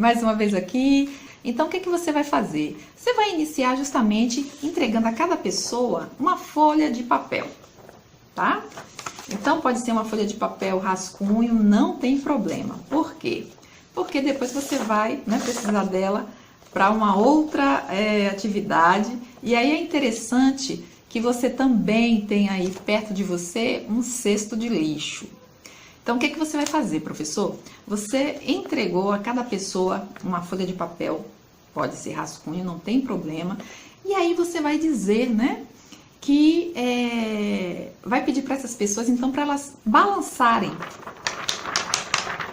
Mais uma vez aqui. Então, o que você vai fazer? Você vai iniciar justamente entregando a cada pessoa uma folha de papel, tá? Então, pode ser uma folha de papel rascunho, não tem problema. Por quê? Porque depois você vai, né, precisar dela para uma outra atividade. E aí é interessante que você também tenha aí perto de você um cesto de lixo. Então, o que você vai fazer, professor? Você entregou a cada pessoa uma folha de papel, pode ser rascunho, não tem problema. E aí você vai dizer, né, que vai pedir para essas pessoas, então, para elas balançarem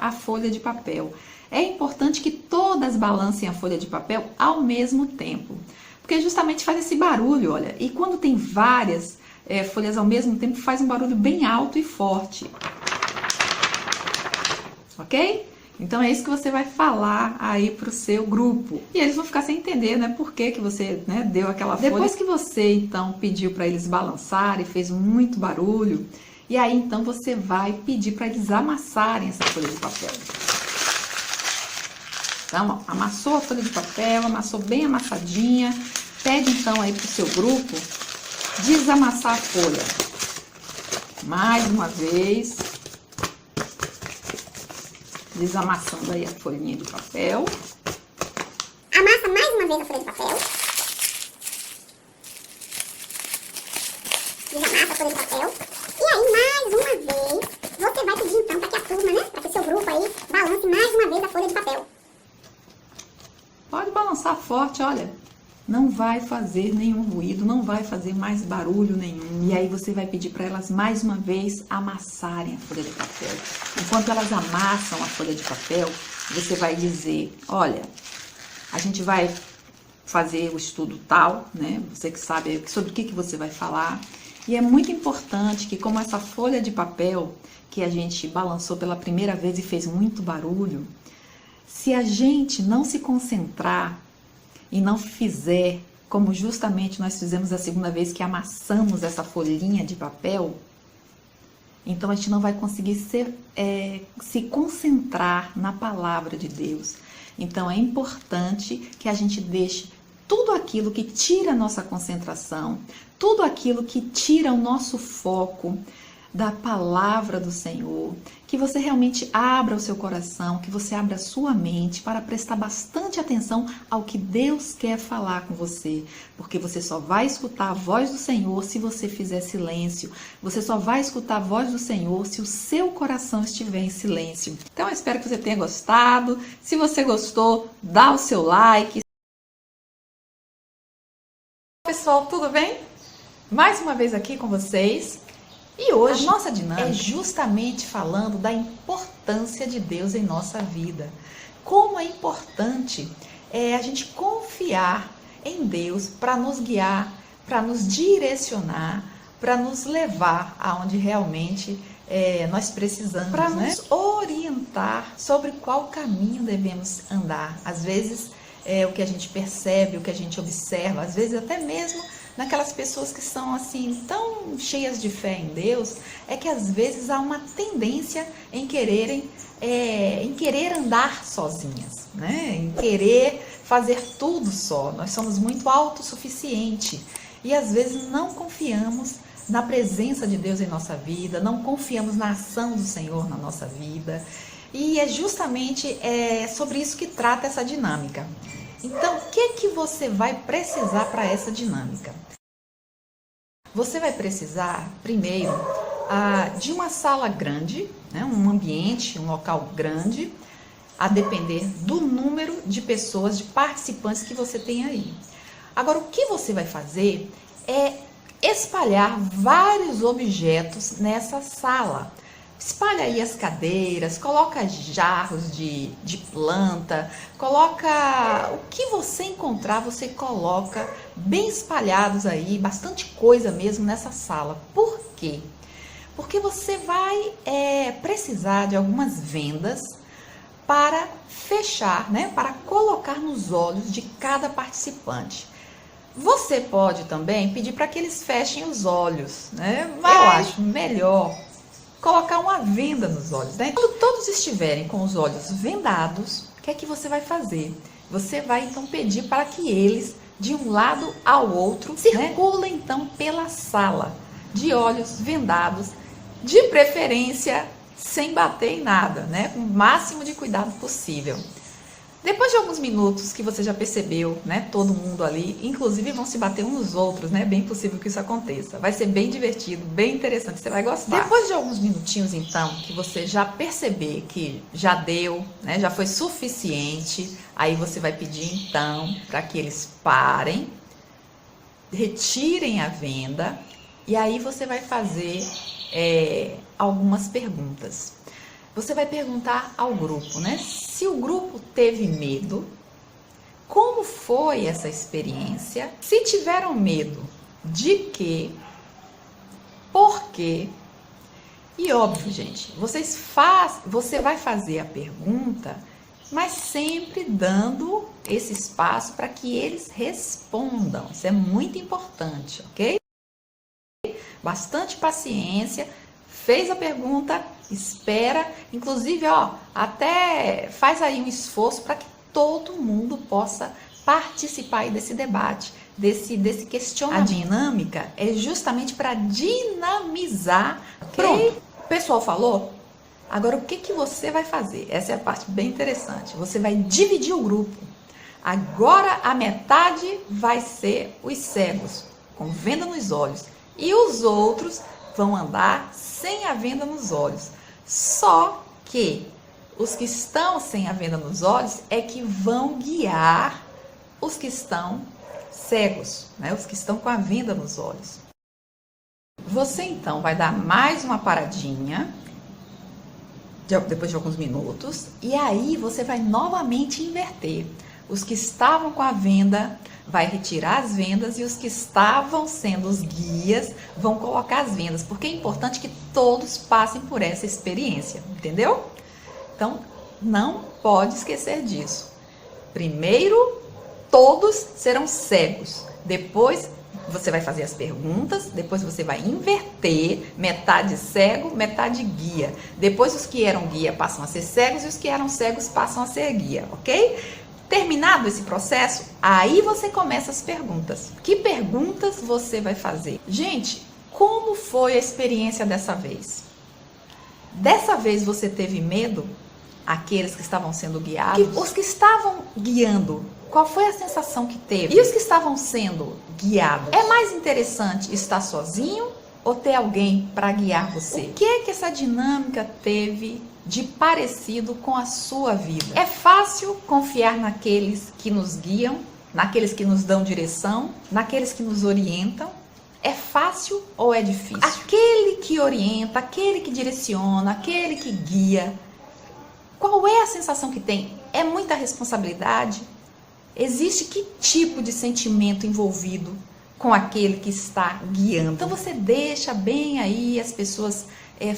a folha de papel. É importante que todas balancem a folha de papel ao mesmo tempo, porque justamente faz esse barulho, olha. E quando tem várias folhas ao mesmo tempo, faz um barulho bem alto e forte. Ok? Então é isso que você vai falar aí pro seu grupo. E eles vão ficar sem entender, né, por que você, né, deu aquela folha. Depois que você, então, pediu para eles balançarem, fez muito barulho, e aí, então, você vai pedir para eles amassarem essa folha de papel. Então, ó, amassou a folha de papel, amassou bem amassadinha. Pede, então, aí pro seu grupo desamassar a folha. Mais uma vez. Desamassando aí a folhinha de papel. Amassa mais uma vez a folha de papel. Desamassa a folha de papel. E aí, mais uma vez, você vai pedir então para que a turma, né, para que o seu grupo aí balance mais uma vez a folha de papel. Pode balançar forte, olha. Não vai fazer nenhum ruído, não vai fazer mais barulho nenhum. E aí você vai pedir para elas mais uma vez amassarem a folha de papel. Enquanto elas amassam a folha de papel, você vai dizer, olha, a gente vai fazer o estudo tal, né? Você que sabe sobre o que você vai falar. E é muito importante que, como essa folha de papel que a gente balançou pela primeira vez e fez muito barulho, se a gente não se concentrar e não fizer como justamente nós fizemos a segunda vez que amassamos essa folhinha de papel, então a gente não vai conseguir se concentrar na palavra de Deus. Então é importante que a gente deixe tudo aquilo que tira a nossa concentração, tudo aquilo que tira o nosso foco da palavra do Senhor, que você realmente abra o seu coração, que você abra a sua mente para prestar bastante atenção ao que Deus quer falar com você, porque você só vai escutar a voz do Senhor se você fizer silêncio, você só vai escutar a voz do Senhor se o seu coração estiver em silêncio. Então eu espero que você tenha gostado. Se você gostou, dá o seu like. Pessoal, tudo bem? Mais uma vez aqui com vocês. E hoje a nossa dinâmica é justamente falando da importância de Deus em nossa vida. Como é importante a gente confiar em Deus para nos guiar, para nos direcionar, para nos levar aonde realmente nós precisamos, para nos orientar sobre qual caminho devemos andar. Às vezes o que a gente percebe, o que a gente observa, às vezes até mesmo naquelas pessoas que são assim tão cheias de fé em Deus, é que às vezes há uma tendência em querer andar sozinhas, né? Em querer fazer tudo só. Nós somos muito autossuficientes e às vezes não confiamos na presença de Deus em nossa vida, não confiamos na ação do Senhor na nossa vida. E é justamente sobre isso que trata essa dinâmica. Então, o que você vai precisar para essa dinâmica? Você vai precisar, primeiro, de uma sala grande, né, um ambiente, um local grande, a depender do número de pessoas, de participantes que você tem aí. Agora, o que você vai fazer é espalhar vários objetos nessa sala. Espalha aí as cadeiras, coloca jarros de planta, coloca o que você encontrar, você coloca bem espalhados aí, bastante coisa mesmo nessa sala. Por quê? Porque você vai precisar de algumas vendas para fechar, né? Para colocar nos olhos de cada participante. Você pode também pedir para que eles fechem os olhos, né? Mas eu acho melhor colocar uma venda nos olhos, né? Quando todos estiverem com os olhos vendados, que é que você vai fazer? Você vai então pedir para que eles, de um lado ao outro, circulem então pela sala, de olhos vendados, de preferência sem bater em nada, né? Com o máximo de cuidado possível. Depois de alguns minutos que você já percebeu, né, todo mundo ali, inclusive vão se bater uns nos outros, né, bem possível que isso aconteça. Vai ser bem divertido, bem interessante, você vai gostar. Depois de alguns minutinhos, então, que você já perceber que já deu, né, já foi suficiente, aí você vai pedir, então, para que eles parem, retirem a venda, e aí você vai fazer algumas perguntas. Você vai perguntar ao grupo, né? Se o grupo teve medo, como foi essa experiência? Se tiveram medo, de quê? Por quê? E óbvio, gente, você vai fazer a pergunta, mas sempre dando esse espaço para que eles respondam. Isso é muito importante, ok? Bastante paciência. Fez a pergunta, espera, inclusive, até faz aí um esforço para que todo mundo possa participar aí desse debate, desse questionamento. A dinâmica é justamente para dinamizar. Okay? Pronto, o pessoal falou? Agora, o que você vai fazer? Essa é a parte bem interessante. Você vai dividir o grupo. Agora, a metade vai ser os cegos, com venda nos olhos, e os outros vão andar sem a venda nos olhos. Só que os que estão sem a venda nos olhos é que vão guiar os que estão cegos, né? Os que estão com a venda nos olhos. Você então vai dar mais uma paradinha, depois de alguns minutos, e aí você vai novamente inverter. Os que estavam com a venda vai retirar as vendas e os que estavam sendo os guias vão colocar as vendas, porque é importante que todos passem por essa experiência, entendeu? Então, não pode esquecer disso. Primeiro, todos serão cegos. Depois, você vai fazer as perguntas, depois você vai inverter, metade cego, metade guia. Depois, os que eram guia passam a ser cegos e os que eram cegos passam a ser guia, ok? Terminado esse processo, aí você começa as perguntas. Que perguntas você vai fazer? Gente, como foi a experiência dessa vez? Dessa vez você teve medo? Aqueles que estavam sendo guiados? Os que estavam guiando, qual foi a sensação que teve? E os que estavam sendo guiados? É mais interessante estar sozinho ou ter alguém para guiar você? O que é que essa dinâmica teve de parecido com a sua vida? É fácil confiar naqueles que nos guiam, naqueles que nos dão direção, naqueles que nos orientam? É fácil ou é difícil? Aquele que orienta, aquele que direciona, aquele que guia, qual é a sensação que tem? É muita responsabilidade? Existe que tipo de sentimento envolvido com aquele que está guiando? Então você deixa bem aí as pessoas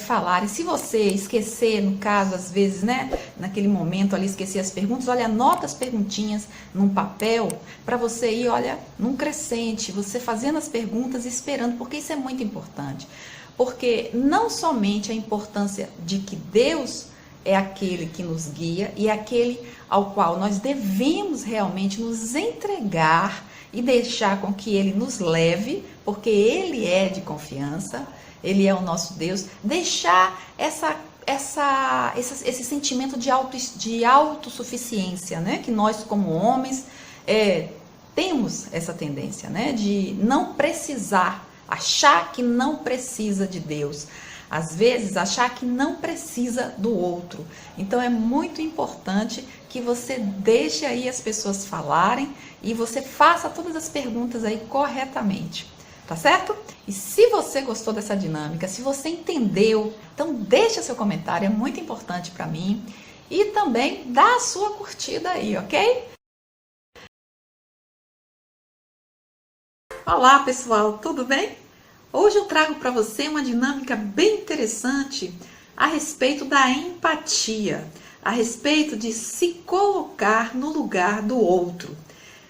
falarem. Se você esquecer, no caso, às vezes, né, naquele momento ali, esquecer as perguntas, olha, anota as perguntinhas num papel para você ir, olha, num crescente, você fazendo as perguntas e esperando, porque isso é muito importante. Porque não somente a importância de que Deus é aquele que nos guia e é aquele ao qual nós devemos realmente nos entregar e deixar com que Ele nos leve, porque Ele é de confiança, Ele é o nosso Deus, deixar esse sentimento de autossuficiência, né? Que nós como homens temos essa tendência, né? De não precisar, achar que não precisa de Deus. Às vezes, achar que não precisa do outro. Então, é muito importante que você deixe aí as pessoas falarem e você faça todas as perguntas aí corretamente. Tá certo? E se você gostou dessa dinâmica, se você entendeu, então deixa seu comentário, é muito importante para mim. E também dá a sua curtida aí, ok? Olá, pessoal, tudo bem? Hoje eu trago para você uma dinâmica bem interessante a respeito da empatia, a respeito de se colocar no lugar do outro.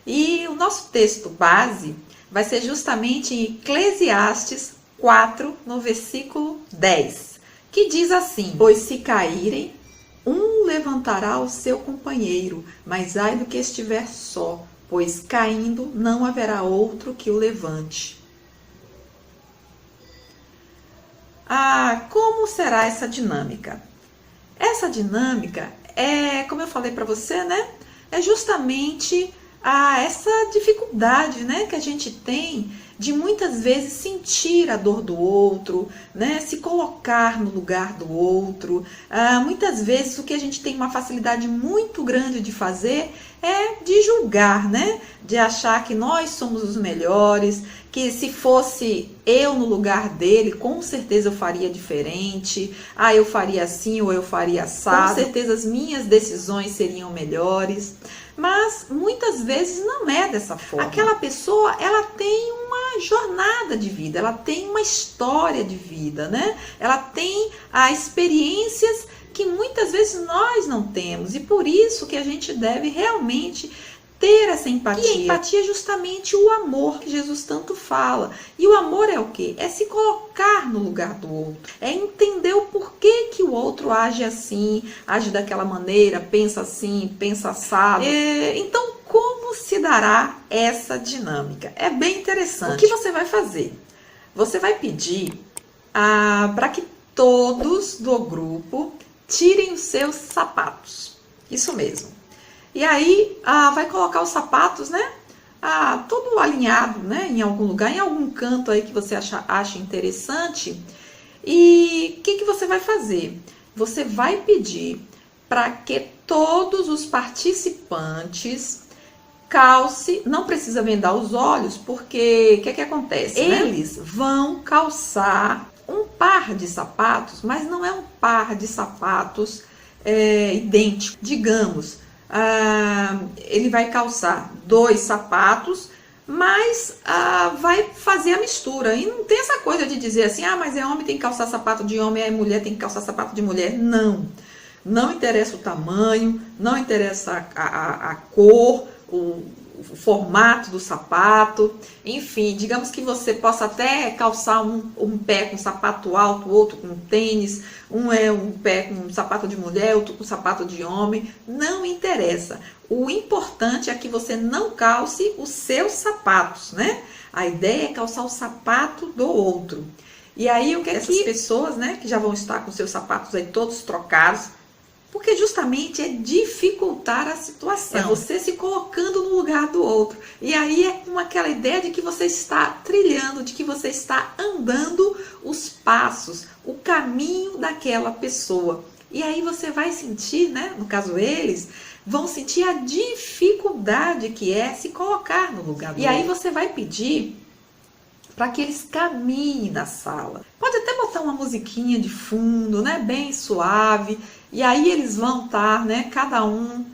E o nosso texto base vai ser justamente em Eclesiastes 4, no versículo 10, que diz assim: pois se caírem, um levantará o seu companheiro, mas ai do que estiver só, pois caindo não haverá outro que o levante. Como será essa dinâmica? Essa dinâmica é, como eu falei para você, né? É justamente essa dificuldade, né, que a gente tem de muitas vezes sentir a dor do outro, né, se colocar no lugar do outro. Muitas vezes o que a gente tem uma facilidade muito grande de fazer é de julgar, né, de achar que nós somos os melhores, que se fosse eu no lugar dele, com certeza eu faria diferente, eu faria assim ou eu faria assado, com certeza as minhas decisões seriam melhores. Mas muitas vezes não é dessa forma. Aquela pessoa, ela tem uma jornada de vida, ela tem uma história de vida, né? Ela tem experiências que muitas vezes nós não temos, e por isso que a gente deve realmente ter essa empatia. E a empatia é justamente o amor que Jesus tanto fala. E o amor é o quê? É se colocar no lugar do outro. É entender o porquê que o outro age assim, age daquela maneira, pensa assim, pensa assado. Então, como se dará essa dinâmica? É bem interessante. O que você vai fazer? Você vai pedir para que todos do grupo tirem os seus sapatos. Isso mesmo. E aí, vai colocar os sapatos, né? Todo alinhado, né? Em algum lugar, em algum canto aí que você acha interessante. E o que você vai fazer? Você vai pedir para que todos os participantes calce, não precisa vendar os olhos, porque o que acontece? Eles vão calçar um par de sapatos, mas não é um par de sapatos idêntico. Digamos, ele vai calçar 2 sapatos, mas vai fazer a mistura. E não tem essa coisa de dizer assim, mas homem tem que calçar sapato de homem, a mulher tem que calçar sapato de mulher. Não interessa o tamanho, não interessa a cor, o formato do sapato. Enfim, digamos que você possa até calçar um pé com sapato alto, outro com tênis, um pé com sapato de mulher, outro com sapato de homem. Não interessa. O importante é que você não calce os seus sapatos, né? A ideia é calçar o sapato do outro. E aí, o que essas pessoas, né, que já vão estar com seus sapatos aí todos trocados, porque justamente é dificultar a situação. É você se colocando no lugar do outro. E aí é com aquela ideia de que você está trilhando, de que você está andando os passos, o caminho daquela pessoa. E aí você vai sentir, né? No caso eles, vão sentir a dificuldade que é se colocar no lugar do outro. E aí você vai pedir para que eles caminhem na sala. Pode até botar uma musiquinha de fundo, né? Bem suave. E aí eles vão estar, né, cada um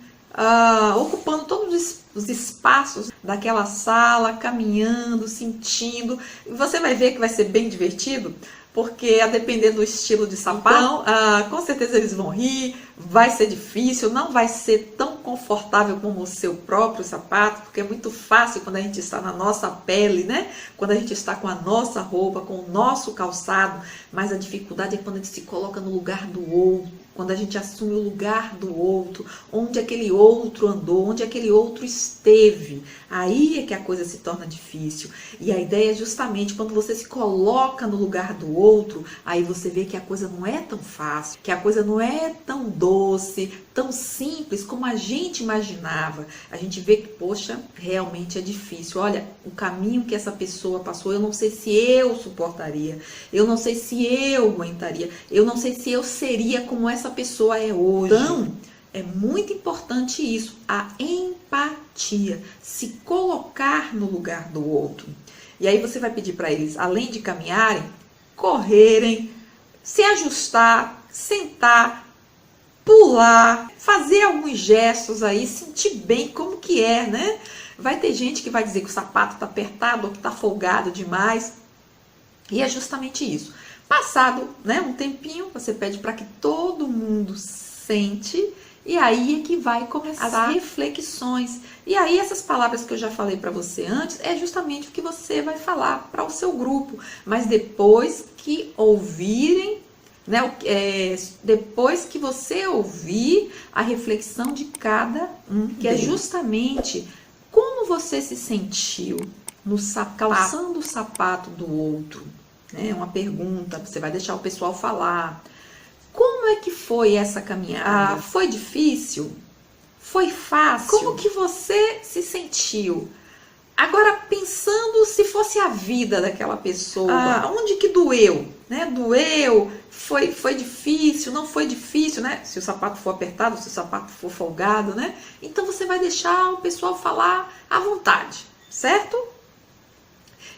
ocupando todos os espaços daquela sala, caminhando, sentindo. E você vai ver que vai ser bem divertido, porque a depender do estilo de sapato, com certeza eles vão rir, vai ser difícil, não vai ser tão confortável como o seu próprio sapato, porque é muito fácil quando a gente está na nossa pele, né? Quando a gente está com a nossa roupa, com o nosso calçado, mas a dificuldade é quando a gente se coloca no lugar do outro, quando a gente assume o lugar do outro, onde aquele outro andou, onde aquele outro esteve. Aí é que a coisa se torna difícil. E a ideia é justamente quando você se coloca no lugar do outro, aí você vê que a coisa não é tão fácil, que a coisa não é tão doce, tão simples como a gente imaginava. A gente vê que, poxa, realmente é difícil. Olha, o caminho que essa pessoa passou, eu não sei se eu suportaria, eu não sei se eu aguentaria, eu não sei se eu seria como essa pessoa é hoje. Então, é muito importante isso, a empatia, se colocar no lugar do outro. E aí você vai pedir para eles, além de caminharem, correrem, se ajustar, sentar, pular, fazer alguns gestos aí, sentir bem como que é, né? Vai ter gente que vai dizer que o sapato está apertado ou que está folgado demais. E é justamente isso. Passado, né, um tempinho, você pede para que todo mundo sente, e aí é que vai começar as reflexões. E aí essas palavras que eu já falei para você antes, é justamente o que você vai falar para o seu grupo. Mas depois que ouvirem né? Depois que você ouvir a reflexão de cada um, que é justamente como você se sentiu no calçando o sapato do outro, né? Uma pergunta, você vai deixar o pessoal falar. Como é que foi essa caminhada? Foi difícil? Foi fácil? Como que você se sentiu? Agora, pensando se fosse a vida daquela pessoa, onde que doeu? Né? Doeu? Foi difícil? Não foi difícil? Né? Se o sapato for apertado, se o sapato for folgado, né? Então você vai deixar o pessoal falar à vontade, certo?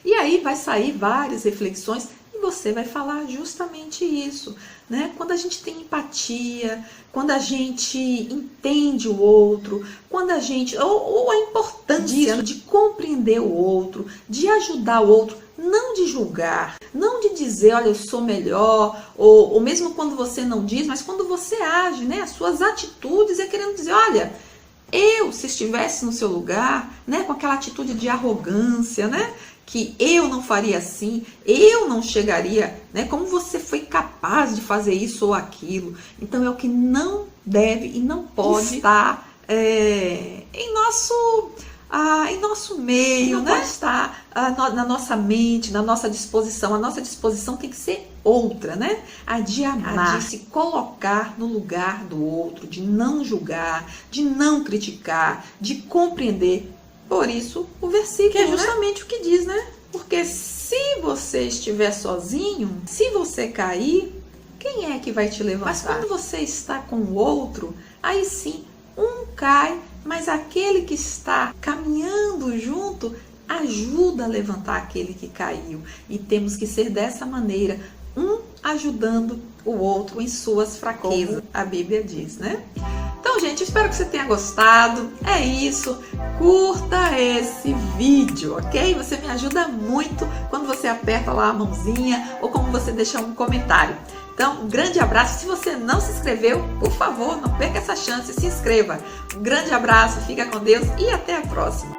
E aí vai sair várias reflexões e você vai falar justamente isso, né? Quando a gente tem empatia, quando a gente entende o outro, quando a gente ou a importância de compreender o outro, de ajudar o outro, não de julgar, não de dizer, olha, eu sou melhor, ou mesmo quando você não diz, mas quando você age, né? As suas atitudes é querendo dizer, olha, se estivesse no seu lugar, né, com aquela atitude de arrogância, né, que eu não faria assim, eu não chegaria, né, como você foi capaz de fazer isso ou aquilo. Então é o que não deve e não pode estar em nosso meio, não, né? Pode estar na nossa mente, na nossa disposição. A nossa disposição tem que ser outra, né? A de amar, de se colocar no lugar do outro, de não julgar, de não criticar, de compreender. Por isso, o versículo, que é justamente, né, o que diz, né? Porque se você estiver sozinho, se você cair, quem é que vai te levantar? Mas quando você está com o outro, aí sim, um cai, mas aquele que está caminhando junto ajuda a levantar aquele que caiu. E temos que ser dessa maneira, um ajudando o outro em suas fraquezas, como a Bíblia diz, né? Então, gente, espero que você tenha gostado. É isso. Curta esse vídeo, ok? Você me ajuda muito quando você aperta lá a mãozinha ou como você deixa um comentário. Então, um grande abraço. Se você não se inscreveu, por favor, não perca essa chance, se inscreva. Um grande abraço, fica com Deus e até a próxima.